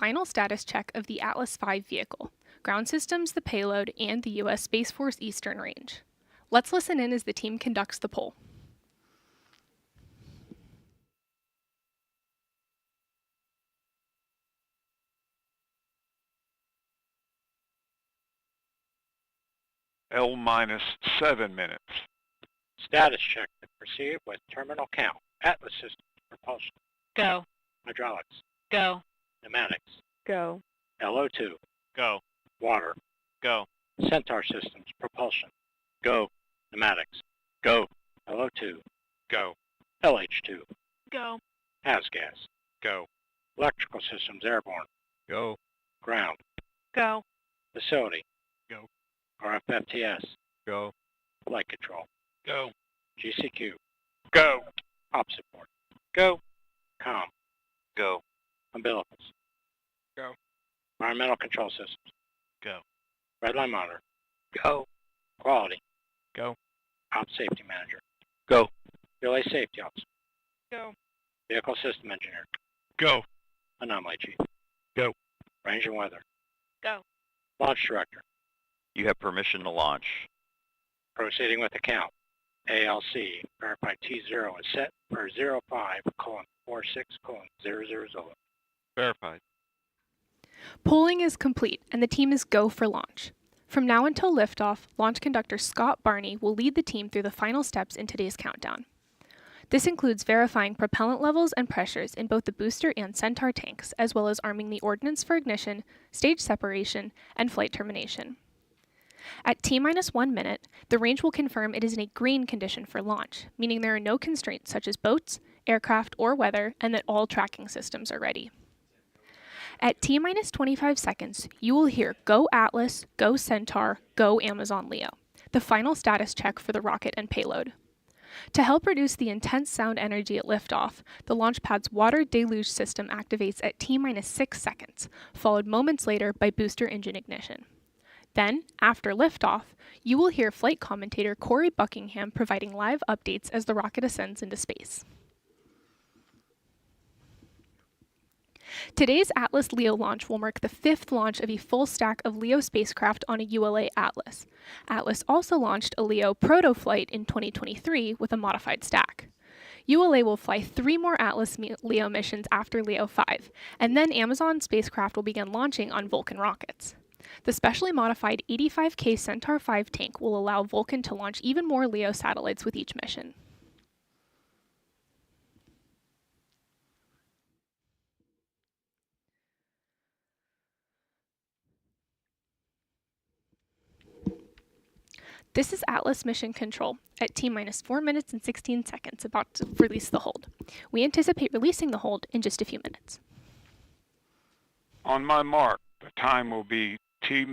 final status check of the Atlas-05 vehicle, ground systems, the payload, and the U.S. Space Force Eastern Range. Let's listen in as the team conducts the poll. L-7 minutes. Status check to proceed with terminal count. Atlas systems, propulsion. Go. Hydraulics. Go. Pneumatics. Go. LO2. Go. Water. Go. Centaur systems, propulsion. Go. Pneumatics. Go. LO2. Go. LH2. Go. Gas. Go. Electrical systems, airborne. Go. Ground. Go. Facility. Go. RFFTS. Go. Flight control. Go. GCQ. Go. Op support. Go. COM. Go. Umbilicals. Go. Environmental control systems. Go. Redline monitor. Go. Quality. Go. Op safety manager. Go. Relay safety officer. Go. Vehicle system engineer. Go. Anomaly chief. Go. Range and weather. Go. Launch director. You have permission to launch. Proceeding with the count. ALC. Verified T0 is set for 05:46:000. Verified. Polling is complete, and the team is go for launch. From now until liftoff, launch conductor Scott Barney will lead the team through the final steps in today's countdown. This includes verifying propellant levels and pressures in both the booster and Centaur tanks, as well as arming the ordnance for ignition, stage separation, and flight termination. At T-1 minute, the range will confirm it is in a green condition for launch, meaning there are no constraints such as boats, aircraft, or weather, and that all tracking systems are ready. At T-25 seconds, you will hear Go Atlas, Go Centaur, Go Amazon Leo, the final status check for the rocket and payload. To help reduce the intense sound energy at liftoff, the launch pad's water deluge system activates at T-6 seconds, followed moments later by booster engine ignition. Then, after liftoff, you will hear flight commentator Corey Buckingham providing live updates as the rocket ascends into space. Today's Atlas LEO launch will mark the 5th launch of a full stack of LEO spacecraft on a ULA Atlas. Atlas also launched a LEO proto-flight in 2023 with a modified stack. ULA will fly 3 more Atlas LEO missions after LEO-05, and then Amazon spacecraft will begin launching on Vulcan rockets. The specially modified 85K Centaur 5 tank will allow Vulcan to launch even more LEO satellites with each mission. This is Atlas Mission Control at T-4 minutes and 16 seconds, about to release the hold. We anticipate releasing the hold in just a few minutes. On my mark, the time will be 4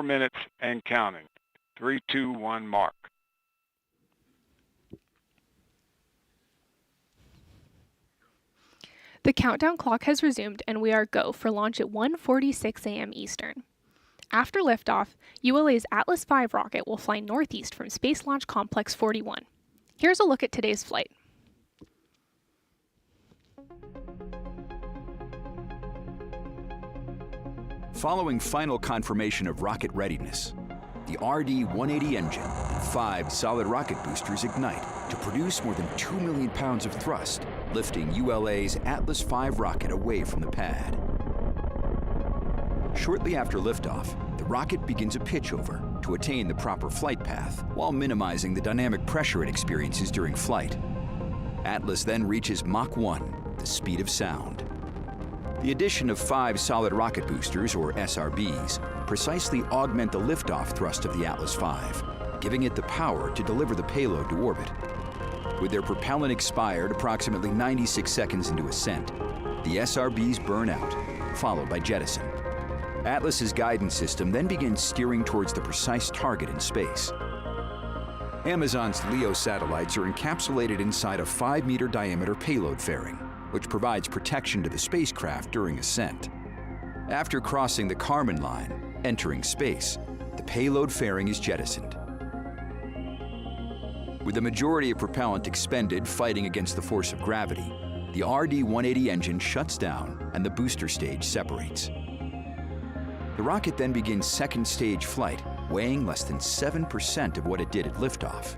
minutes and counting. 3, 2, 1, mark. The countdown clock has resumed, and we are go for launch at 1:46 a.m. Eastern. After liftoff, ULA's Atlas-5 rocket will fly northeast from Space Launch Complex 41. Here's a look at today's flight. Following final confirmation of rocket readiness, the RD-180 engine and 5 solid rocket boosters ignite to produce more than 2 million pounds of thrust, lifting ULA's Atlas-5 rocket away from the pad. Shortly after liftoff, the rocket begins a pitchover to attain the proper flight path while minimizing the dynamic pressure it experiences during flight. Atlas then reaches Mach 1, the speed of sound. The addition of 5 solid rocket boosters, or SRBs, precisely augment the liftoff thrust of the Atlas-5, giving it the power to deliver the payload to orbit. With their propellant expired approximately 96 seconds into ascent, the SRBs burn out, followed by jettison. Atlas's guidance system then begins steering towards the precise target in space. Amazon's LEO satellites are encapsulated inside a 5-meter diameter payload fairing, which provides protection to the spacecraft during ascent. After crossing the Kármán line, entering space, the payload fairing is jettisoned. With the majority of propellant expended fighting against the force of gravity, the the RD-180 engine shuts down and the booster stage separates. The rocket then begins second stage flight, weighing less than 7% of what it did at liftoff.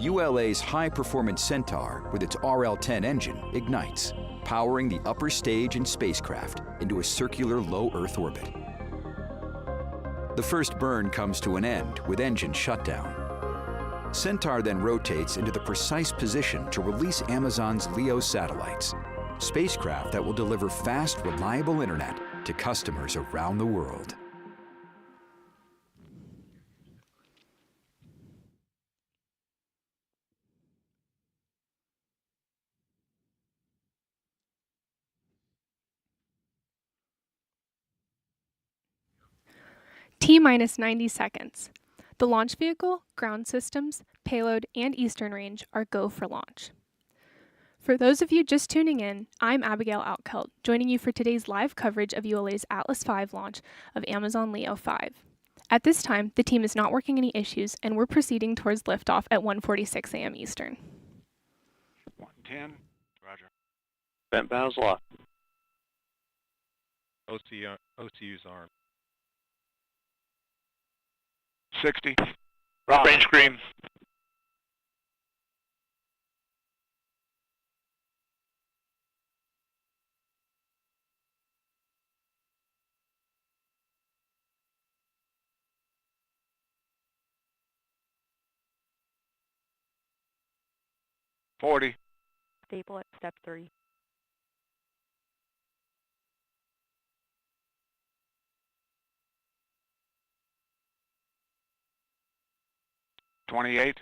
ULA's high-performance Centaur, with its RL-10 engine, ignites, powering the upper stage and spacecraft into a circular low Earth orbit. The first burn comes to an end with engine shutdown. Centaur then rotates into the precise position to release Amazon's LEO satellites, spacecraft that will deliver fast, reliable internet to customers around the world. T-minus 90 seconds. The launch vehicle, ground systems, payload, and Eastern Range are go for launch. For those of you just tuning in, I'm Abigail Outkelt, joining you for today's live coverage of ULA's Atlas-05 launch of Amazon LEO-05. At this time, the team is not working any issues, and we're proceeding towards liftoff at 1:46 a.m. Eastern. 110. Roger. Vent valves locked. OCU's armed. 60. Range screen. .40. Staple at step 3. .28.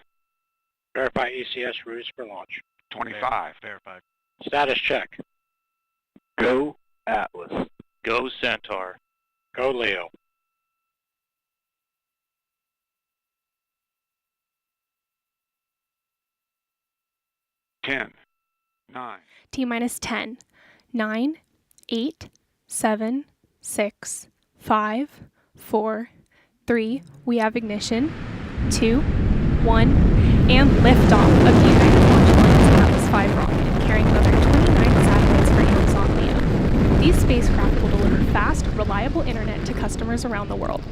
Verify ECS routes for launch. 25. Verified. Status check. Go Atlas. Go Centaur. Go Leo. .10. 9. T-minus 10, 9, 8, 7, 6, 5, 4, 3. We have ignition. 2, 1, and liftoff of the United Launch Alliance Atlas-5 rocket, carrying another 29 satellites for Amazon LEO. These spacecraft will deliver fast, reliable internet to customers around the world.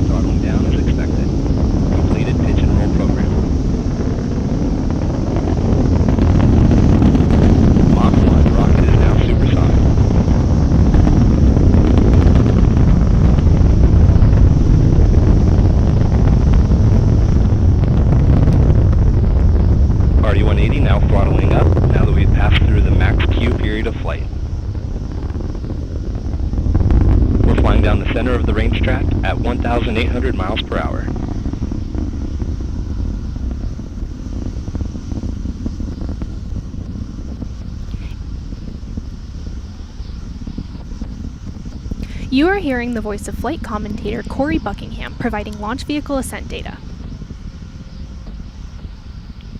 Throttling down as expected. Completed pitch and roll program. Mach 1 rocket is now supersonic. RD-180 now throttling up now that we've passed through the max Q period of flight. We're flying down the center of the range track at 1,800 miles per hour. You are hearing the voice of flight commentator Corey Buckingham providing launch vehicle ascent data.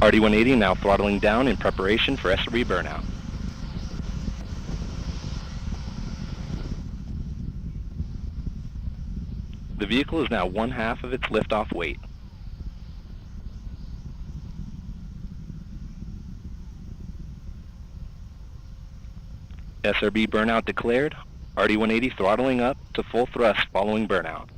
RD-180 now throttling down in preparation for SRB burnout. The vehicle is now 1/2 of its liftoff weight. SRB burnout declared. RD-180 throttling up to full thrust following burnout.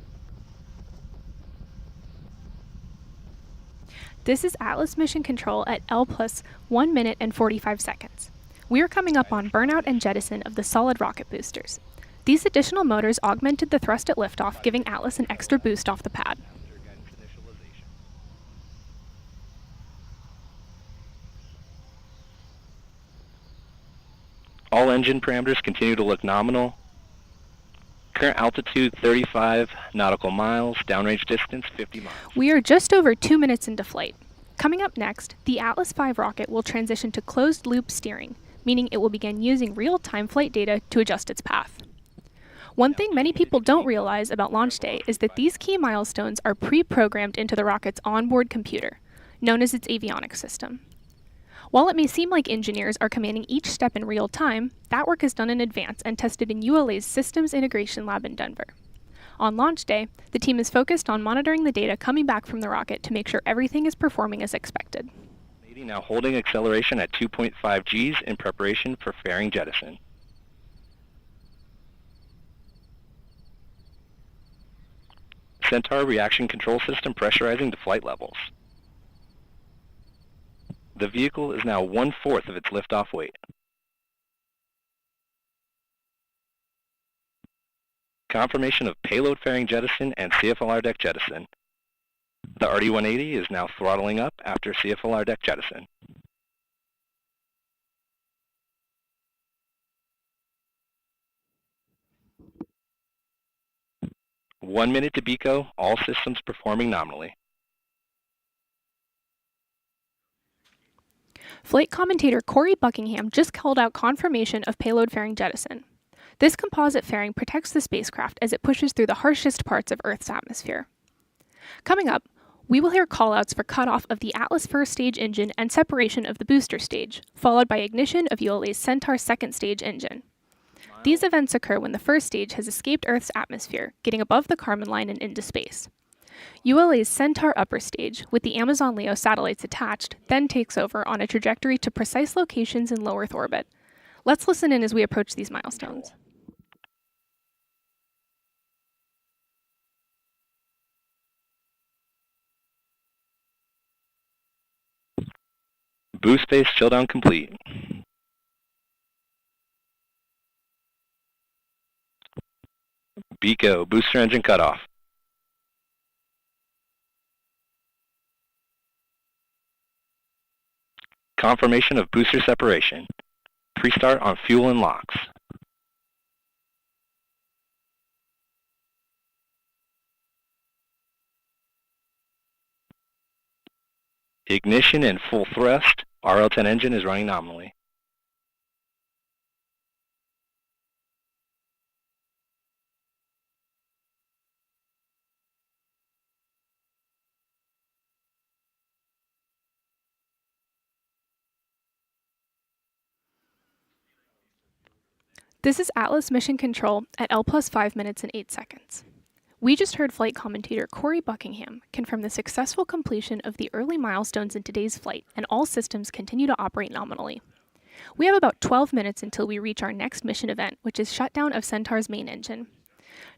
This is Atlas Mission Control at L plus 1 minute and 45 seconds. We are coming up on burnout and jettison of the solid rocket boosters. These additional motors augmented the thrust at liftoff, giving Atlas an extra boost off the pad. All engine parameters continue to look nominal. Current altitude 35 nautical miles, downrange distance 50 miles. We are just over 2 minutes into flight. Coming up next, the Atlas-5 rocket will transition to closed-loop steering, meaning it will begin using real-time flight data to adjust its path. One thing many people don't realize about launch day is that these key milestones are pre-programmed into the rocket's onboard computer, known as its avionics system. While it may seem like engineers are commanding each step in real time, that work is done in advance and tested in ULA's Systems Integration Lab in Denver. On launch day, the team is focused on monitoring the data coming back from the rocket to make sure everything is performing as expected. Now holding acceleration at 2.5 Gs in preparation for fairing jettison. Centaur reaction control system pressurizing to flight levels. The vehicle is now 1/4 of its liftoff weight. Confirmation of payload fairing jettison and CFLR deck jettison. The RD-180 is now throttling up after CFLR deck jettison. One minute to BECO, all systems performing nominally. Flight commentator Corey Buckingham just called out confirmation of payload fairing jettison. This composite fairing protects the spacecraft as it pushes through the harshest parts of Earth's atmosphere. Coming up, we will hear callouts for cutoff of the Atlas first stage engine and separation of the booster stage, followed by ignition of ULA's Centaur second stage engine. These events occur when the first stage has escaped Earth's atmosphere, getting above the Kármán line and into space. ULA's Centaur upper stage, with the Amazon LEO satellites attached, then takes over on a trajectory to precise locations in low Earth orbit. Let's listen in as we approach these milestones. Boost phase chilldown complete. BECO, booster engine cutoff. Confirmation of booster separation. Pre-start on fuel and locks. Ignition and full thrust. RL-10 engine is running nominally. This is Atlas Mission Control at L+5 minutes and 8 seconds. We just heard flight commentator Corey Buckingham confirm the successful completion of the early milestones in today's flight, and all systems continue to operate nominally. We have about 12 minutes until we reach our next mission event, which is shutdown of Centaur's main engine.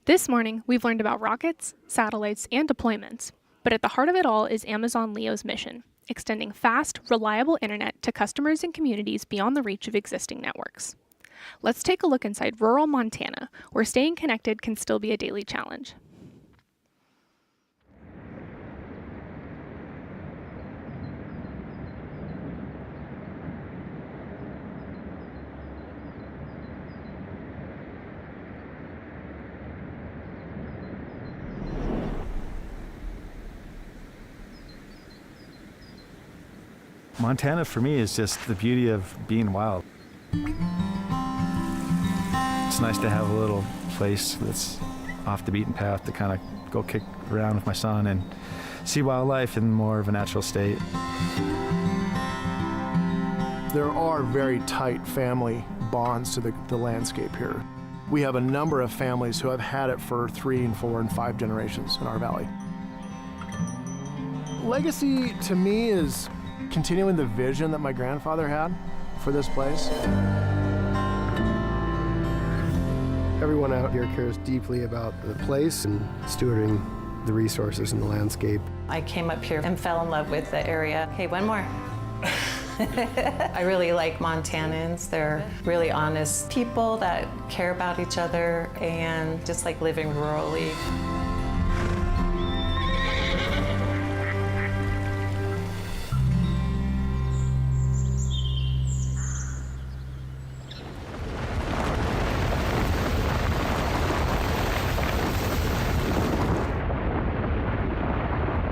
This morning, we've learned about rockets, satellites, and deployments, but at the heart of it all is Amazon LEO's mission, extending fast, reliable internet to customers and communities beyond the reach of existing networks. Let's take a look inside rural Montana, where staying connected can still be a daily challenge. Montana for me is just the beauty of being wild. It's nice to have a little place that's off the beaten path to kind of go kick around with my son and see wildlife in more of a natural state. There are very tight family bonds to the landscape here. We have a number of families who have had it for 3 and 4 and 5 generations in our valley. Legacy to me is continuing the vision that my grandfather had for this place. Everyone out here cares deeply about the place and stewarding the resources and the landscape. I came up here and fell in love with the area. Hey, one more. I really like Montanans. They're really honest people that care about each other and just like living rurally.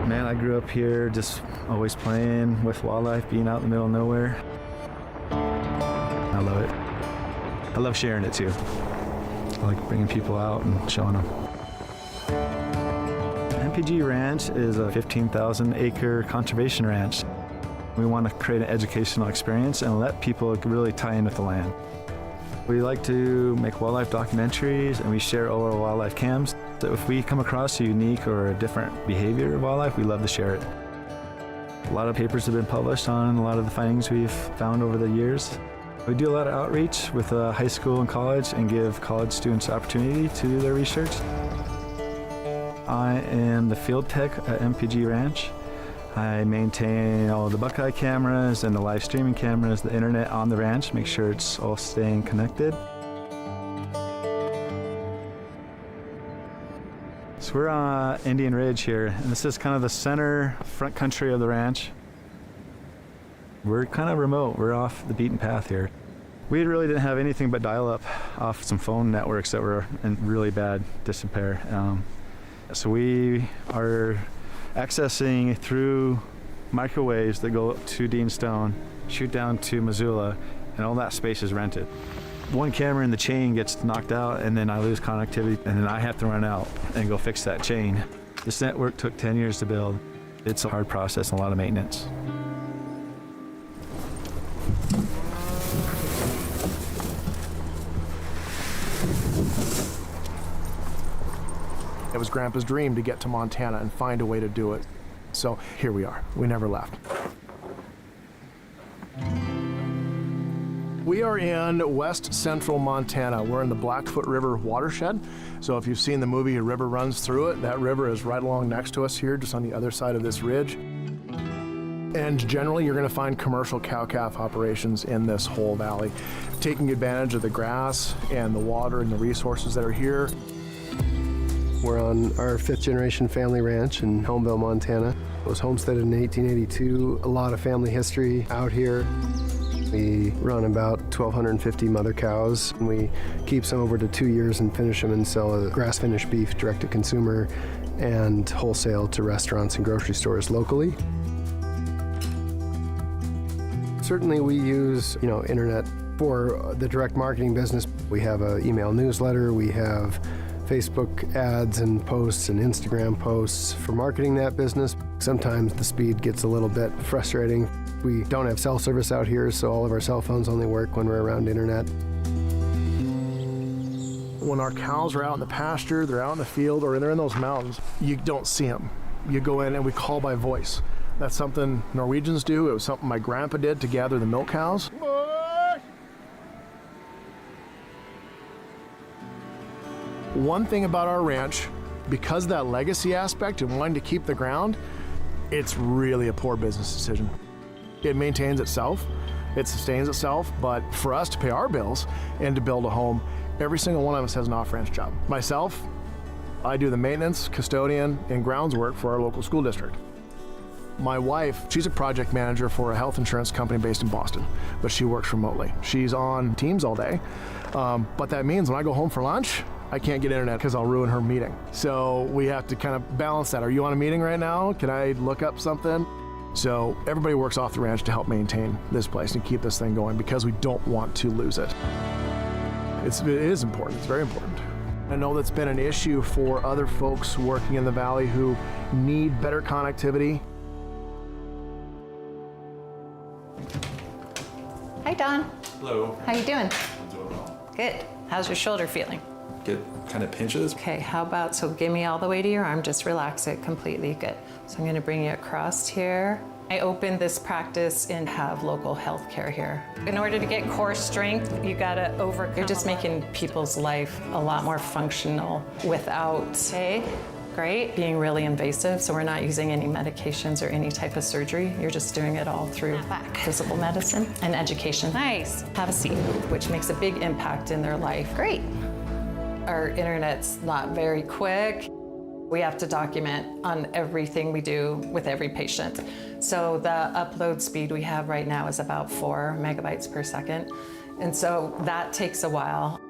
Man, I grew up here just always playing with wildlife, being out in the middle of nowhere. I love it. I love sharing it too. I like bringing people out and showing them. MPG Ranch is a 15,000 acre conservation ranch. We want to create an educational experience and let people really tie in with the land. We like to make wildlife documentaries, and we share all our wildlife cams. So if we come across a unique or a different behavior of wildlife, we love to share it. A lot of papers have been published on a lot of the findings we've found over the years. We do a lot of outreach with high school and college and give college students opportunity to do their research. I am the field tech at MPG Ranch. I maintain all the Buckeye cameras and the live streaming cameras, the internet on the ranch, make sure it's all staying connected. So we're on Indian Ridge here, and this is kind of the center front country of the ranch. We're kind of remote. We're off the beaten path here. We really didn't have anything but dial-up off some phone networks that were in really bad disrepair. So we are accessing through microwaves that go up to Dean Stone, shoot down to Missoula, and all that space is rented. One camera in the chain gets knocked out, and then I lose connectivity, and then I have to run out and go fix that chain. This network took 10 years to build. It's a hard process and a lot of maintenance. It was Grandpa's dream to get to Montana and find a way to do it. So here we are. We never left. We are in west central Montana. We're in the Blackfoot River watershed. So if you've seen the movie A River Runs Through It, that river is right along next to us here, just on the other side of this ridge. And generally, you're going to find commercial cow-calf operations in this whole valley, taking advantage of the grass and the water and the resources that are here. We're on our 5th generation family ranch in Homeville, Montana. It was homesteaded in 1882. A lot of family history out here. We run about 1,250 mother cows. We keep some over to 2 years and finish them and sell a grass-finished beef direct to consumer and wholesale to restaurants and grocery stores locally. Certainly we use, internet for the direct marketing business. We have an email newsletter. We have Facebook ads and posts and Instagram posts for marketing that business. Sometimes the speed gets a little bit frustrating. We don't have cell service out here, so all of our cell phones only work when we're around internet. When our cows are out in the pasture, they're out in the field, or they're in those mountains, you don't see them. You go in and we call by voice. That's something Norwegians do. It was something my grandpa did to gather the milk cows. One thing about our ranch, because of that legacy aspect and wanting to keep the ground, it's really a poor business decision. It maintains itself, it sustains itself, but for us to pay our bills and to build a home, every single one of us has an off-ranch job. Myself, I do the maintenance, custodian, and grounds work for our local school district. My wife, she's a project manager for a health insurance company based in Boston, but she works remotely. She's on Teams all day, but that means when I go home for lunch, I can't get internet because I'll ruin her meeting. So we have to kind of balance that. Are you on a meeting right now? Can I look up something? So everybody works off the ranch to help maintain this place and keep this thing going because we don't want to lose it. It is important, it's very important. I know that's been an issue for other folks working in the valley who need better connectivity. Hi, Don. Hello. How you doing? I'm doing well. Good. How's your shoulder feeling? Get kind of pinches. Okay, how about, so give me all the way to your arm, just relax it completely, good. So I'm gonna bring you across here. I opened this practice and have local health care here. In order to get core strength, you gotta overcome. You're just making people's life a lot more functional without, okay, great, being really invasive. So we're not using any medications or any type of surgery. You're just doing it all through physical medicine and education. Nice. Have a seat, which makes a big impact in their life. Great. Our internet's not very quick. We have to document on everything we do with every patient. So the upload speed we have right now is about 4 megabytes per second. And so that takes a while.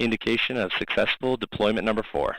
Indication of successful deployment number 4.